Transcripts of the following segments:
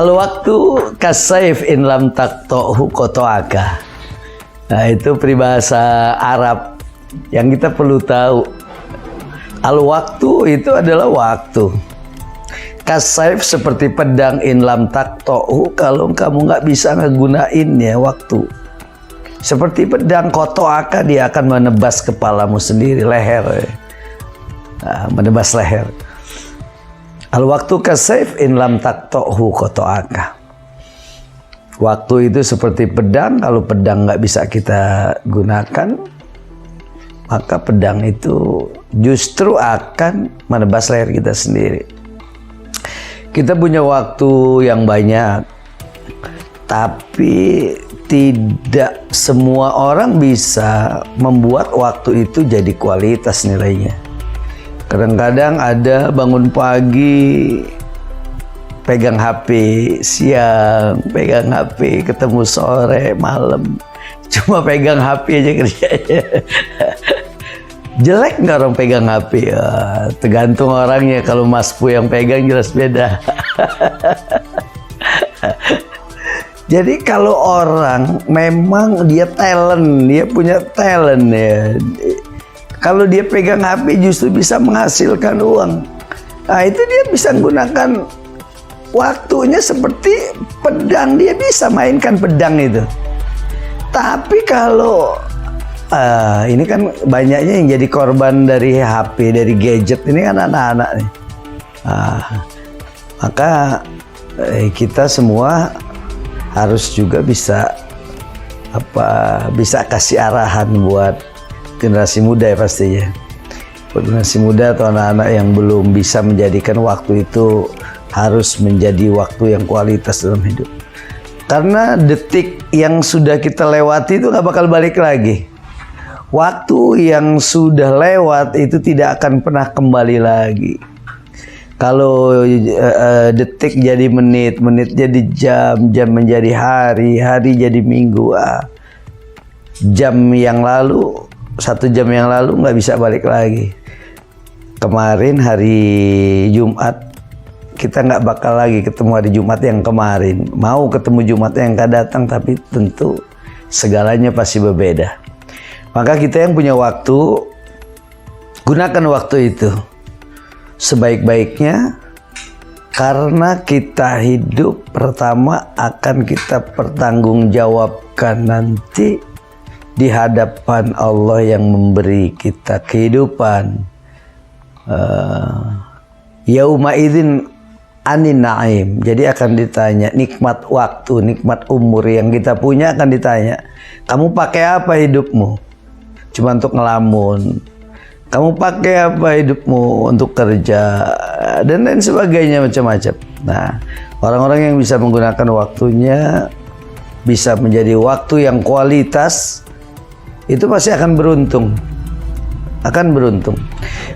Al-waktu kasayf in lam taqta'hu qata'aka. Nah, itu peribahasa Arab yang kita perlu tahu. Al-waktu itu adalah waktu. Kasayf seperti pedang in lam taqta'hu, kalau kamu nggak bisa ngegunainnya waktu. Seperti pedang qata'aka, dia akan menebas kepalamu sendiri, leher. Nah, menebas leher. Al-waktu kasayf in lam taqta'hu qata'aka. Waktu itu seperti pedang, kalau pedang nggak bisa kita gunakan, maka pedang itu justru akan menebas leher kita sendiri. Kita punya waktu yang banyak, tapi tidak semua orang bisa membuat waktu itu jadi kualitas nilainya. Kadang-kadang ada bangun pagi, pegang HP siang, pegang HP ketemu sore, malam, cuma pegang HP aja kerjanya. Jelek nggak orang pegang HP? Ya, tergantung orangnya. Kalau Mas Pu yang pegang jelas beda. Jadi kalau orang memang dia talent, dia punya talent ya. Kalau dia pegang HP justru bisa menghasilkan uang. Nah, itu dia bisa menggunakan waktunya seperti pedang, dia bisa mainkan pedang itu. Tapi kalau ini kan banyaknya yang jadi korban dari HP, dari gadget ini kan anak-anak nih. Maka kita semua harus juga bisa kasih arahan buat generasi muda ya pastinya. Buat generasi muda atau anak-anak yang belum bisa menjadikan waktu itu harus menjadi waktu yang kualitas dalam hidup. Karena detik yang sudah kita lewati itu nggak bakal balik lagi. Waktu yang sudah lewat itu tidak akan pernah kembali lagi. Kalau detik jadi menit, menit jadi jam, jam menjadi hari, hari jadi minggu. Jam yang lalu, 1 jam yang lalu nggak bisa balik lagi. Kemarin hari Jumat, kita nggak bakal lagi ketemu hari Jumat yang kemarin. Mau ketemu Jumat yang akan datang, tapi tentu segalanya pasti berbeda. Maka kita yang punya waktu, gunakan waktu itu sebaik-baiknya, karena kita hidup pertama akan kita pertanggungjawabkan nanti di hadapan Allah yang memberi kita kehidupan. Yauma idzin anin na'im. Jadi akan ditanya nikmat waktu, nikmat umur yang kita punya akan ditanya. Kamu pakai apa hidupmu? Cuma untuk ngelamun. Kamu pakai apa hidupmu? Untuk kerja dan lain sebagainya, macam-macam. Nah, orang-orang yang bisa menggunakan waktunya bisa menjadi waktu yang kualitas, itu pasti akan beruntung. Akan beruntung.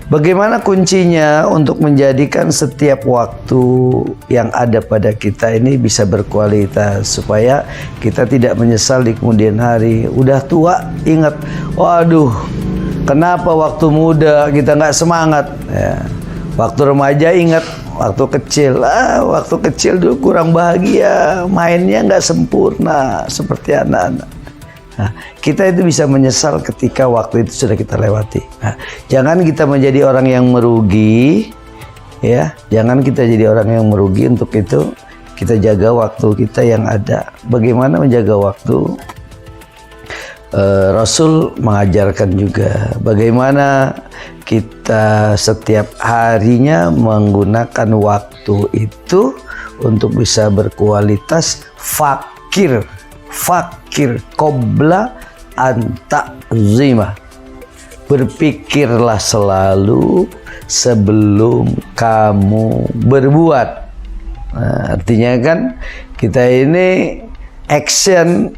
Bagaimana kuncinya untuk menjadikan setiap waktu yang ada pada kita ini bisa berkualitas, supaya kita tidak menyesal di kemudian hari. Udah tua ingat, waduh, kenapa waktu muda kita nggak semangat ya. Waktu remaja ingat, waktu kecil, waktu kecil dulu kurang bahagia, mainnya nggak sempurna seperti anak-anak. Nah, kita itu bisa menyesal ketika waktu itu sudah kita lewati. Nah, jangan kita menjadi orang yang merugi, ya. Jangan kita jadi orang yang merugi. Untuk itu kita jaga waktu kita yang ada. Bagaimana menjaga waktu? Rasul mengajarkan juga bagaimana kita setiap harinya menggunakan waktu itu untuk bisa berkualitas. Fakir qabla anta zima. Berpikirlah selalu sebelum kamu berbuat. Nah, artinya kan kita ini action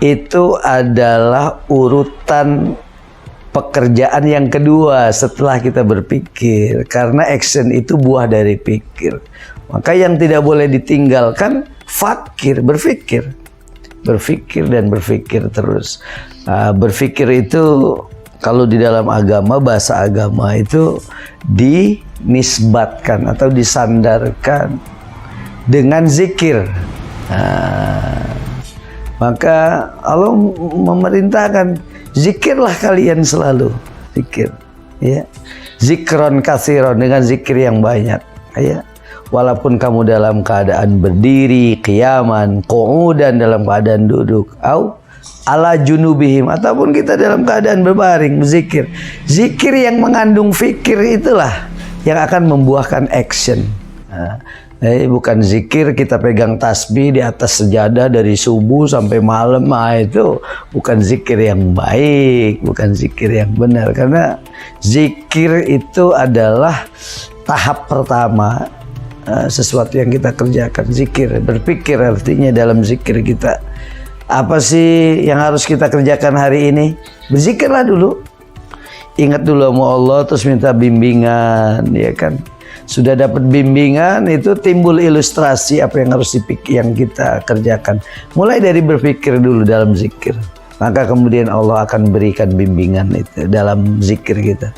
itu adalah urutan pekerjaan yang kedua setelah kita berpikir, karena action itu buah dari pikir. Maka yang tidak boleh ditinggalkan berpikir dan berpikir terus. Berpikir itu kalau di dalam agama, bahasa agama itu dinisbatkan atau disandarkan dengan zikir. Maka Allah memerintahkan zikirlah kalian selalu, zikir, ya. Zikron katsiron, dengan zikir yang banyak, ya. Walaupun kamu dalam keadaan berdiri, qiyaman, qu'udan, dalam keadaan duduk, au ala junubihim, ataupun kita dalam keadaan berbaring, berzikir. Zikir yang mengandung fikir itulah yang akan membuahkan action. Bukan zikir kita pegang tasbih di atas sejadah dari subuh sampai malam. Itu bukan zikir yang baik, bukan zikir yang benar. Karena zikir itu adalah tahap pertama, sesuatu yang kita kerjakan. Zikir, berpikir, artinya dalam zikir kita, apa sih yang harus kita kerjakan hari ini? Berzikirlah dulu, ingat dulu sama Allah, terus minta bimbingan, ya kan? Sudah dapat bimbingan, itu timbul ilustrasi apa yang harus yang kita kerjakan. Mulai dari berpikir dulu dalam zikir, maka kemudian Allah akan berikan bimbingan itu dalam zikir kita.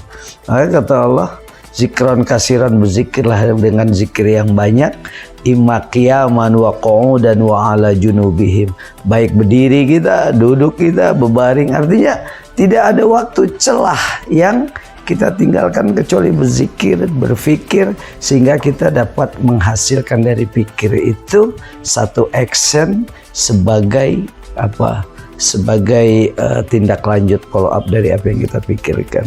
Maka kata Allah, zikron kasiran, berzikirlah dengan zikir yang banyak, imma qiyaman wa qu'udan wa ala junubihim, baik berdiri kita, duduk kita, berbaring. Artinya tidak ada waktu celah yang kita tinggalkan kecuali berzikir, berpikir, sehingga kita dapat menghasilkan dari pikir itu satu action sebagai apa? Sebagai tindak lanjut, follow up dari apa yang kita pikirkan.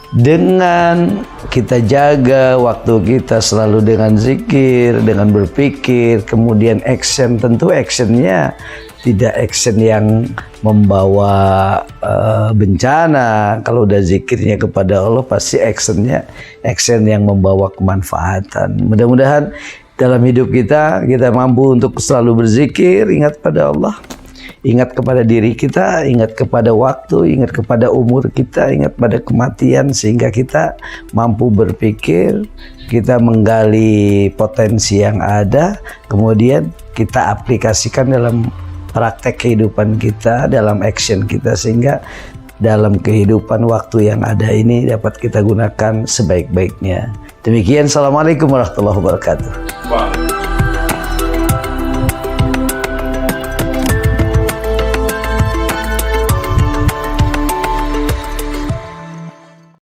Dengan kita jaga waktu kita selalu dengan zikir, dengan berpikir, kemudian action, tentu actionnya tidak action yang membawa bencana. Kalau udah zikirnya kepada Allah, pasti actionnya action yang membawa kemanfaatan. Mudah-mudahan dalam hidup kita mampu untuk selalu berzikir, ingat pada Allah, ingat kepada diri kita, ingat kepada waktu, ingat kepada umur kita, ingat pada kematian, sehingga kita mampu berpikir, kita menggali potensi yang ada, kemudian kita aplikasikan dalam praktek kehidupan kita, dalam action kita, sehingga dalam kehidupan waktu yang ada ini dapat kita gunakan sebaik-baiknya. Demikian, assalamualaikum warahmatullahi wabarakatuh.